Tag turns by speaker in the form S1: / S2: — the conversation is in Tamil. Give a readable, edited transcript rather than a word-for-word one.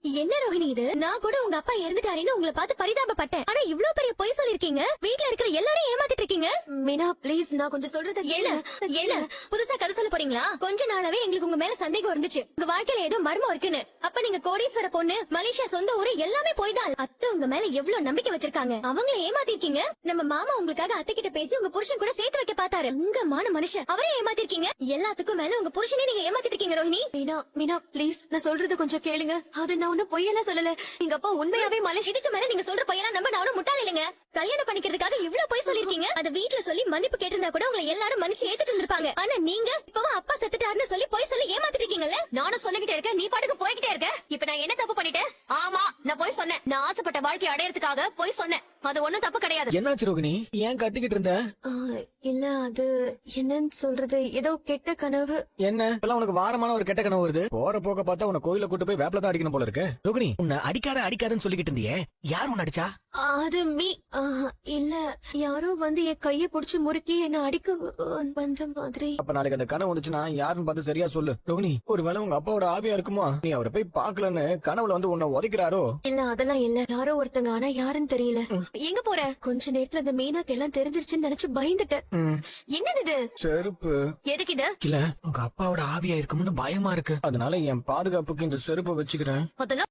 S1: என்ன ரோஹிணி இது? நான் கூட உங்க அப்பா இறந்துட்டாருன்னு உங்களை பார்த்து பரிதாபப்பட்டேன். ஆனா இவ்ளோ பெரிய பொய் சொல்லிருக்கீங்க. வீட்ல இருக்கிற எல்லாரையும் ஏமாத்திட்டு இருக்கீங்க. மீனா ப்ளீஸ், நான் கொஞ்சம் சொல்றத என்ன புதுசா கதை சொல்ல போறீங்களா? கொஞ்ச நாளாவே எங்களுக்கு உங்க மேல சந்தேகம் இருந்துச்சு. உங்க வாழ்க்கையில ஏதோ மர்மம் இருக்குன்னு. அப்ப நீங்க கோடீஸ்வர பொண்ணு, மலேசியா சொந்த ஊரு எல்லாமே போய் தான். அத்தை உங்க மேல எவ்வளவு நம்பிக்கை வச்சிருக்காங்க. அவங்கள ஏமாத்திருக்கீங்க. நம்ம மாமா உங்களுக்காக அத்தை கிட்ட பேசி உங்க புருஷன் கூட சேர்த்து வைக்க பார்த்தாரு. உங்க மான மனுஷன் அவரே ஏமாத்திருக்கீங்க. எல்லாத்துக்கும் மேல உங்க புருஷனே நீங்க ஏமாத்திட்டு இருக்கீங்க ரோஹிணி. மீனா ப்ளீஸ், நான் சொல்றது கொஞ்சம் கேளுங்க. அது நான் ஒன்னும் பொய்யெல்லாம் சொல்லல. எங்க அப்பா உண்மையாவே மலேசியா. இதுக்கு மேல நீங்க சொல்ற பொய்யெல்லாம் நம்ப நானும் முட்டாள் இல்லைங்க. கல்யாணம் பண்ணிக்கிறதுக்காக இவ்ளோ பொய் சொல்லிருக்கீங்க. அத வீட்ல சொல்லி மன்னிப்பு கேட்டிருந்தா கூட உங்களை எல்லாரும் மன்னிச்சு ஏத்துட்டு இருந்திருப்பாங்க. ஆனா நீங்க இப்பவும் அப்பா செத்துட்டாருன்னு சொல்லி பொய் சொல்லி ஏமாத்திட்டு இருக்கீங்கல்ல. நானும் சொல்லிக்கிட்டே இருக்கேன், நீ பாட்டுக்கு போய்கிட்டே இருக்க. இப்ப நான் என்ன தப்பு பண்ணிட்டேன்? ஆமா, நான் பொய் சொன்னேன். நான் ஆசைப்பட்ட வாழ்க்கை அடையறதுக்காக பொய் சொன்னேன். அது ஒண்ணும் தப்பு கிடையாது.
S2: என்னாச்சு ரோகிணி? ஏன் கத்திக்கிட்டு இருந்த?
S1: இல்ல, அது என்னன்னு சொல்றது, ஏதோ கெட்ட கனவு.
S2: என்ன இப்பெல்லாம் உனக்கு வாரமான ஒரு கெட்ட கனவு வருது? போற போக்க பார்த்தா உன கோயில கூட்டு போய் வேப்பில தான் அடிக்கணும் போல இருக்கு. ரோகிணி, உன்னை அடிக்காதன்னு சொல்லிக்கிட்டு இருந்தியே, யார் உன்னை அடிச்சா?
S1: அது இல்ல, யாரோ வந்து என் கைய புடிச்சு முறுக்கி என்ன அடிக்க வந்த மாதிரி.
S2: அப்ப நாளைக்கு அந்த கனவு வந்துச்சுன்னா யாருன்னு பார்த்து சரியா சொல்லு. ரோகிணி, ஒருவேளை உங்க அப்பாவோட ஆவியா இருக்குமா? நீ அவரை போய் பாக்கலன்னு கனவுல வந்து உன்னை உதைக்கிறாரோ?
S1: இல்ல, அதெல்லாம் இல்ல. யாரோ ஒருத்தங்க, ஆனா யாருன்னு தெரியல. எங்க போற? கொஞ்ச நேரத்துல இந்த மீனாக்கு எல்லாம் தெரிஞ்சிருச்சுன்னு நினைச்சு பயந்துட்டேன். என்னது இது?
S2: செருப்பு.
S1: எதுக்கு இது?
S2: இல்ல, உங்க அப்பாவோட ஆவியா இருக்கும்னு பயமா இருக்கு. அதனால என் பாதுகாப்புக்கு இந்த செருப்பை வச்சுக்கிறேன்.
S1: அதெல்லாம்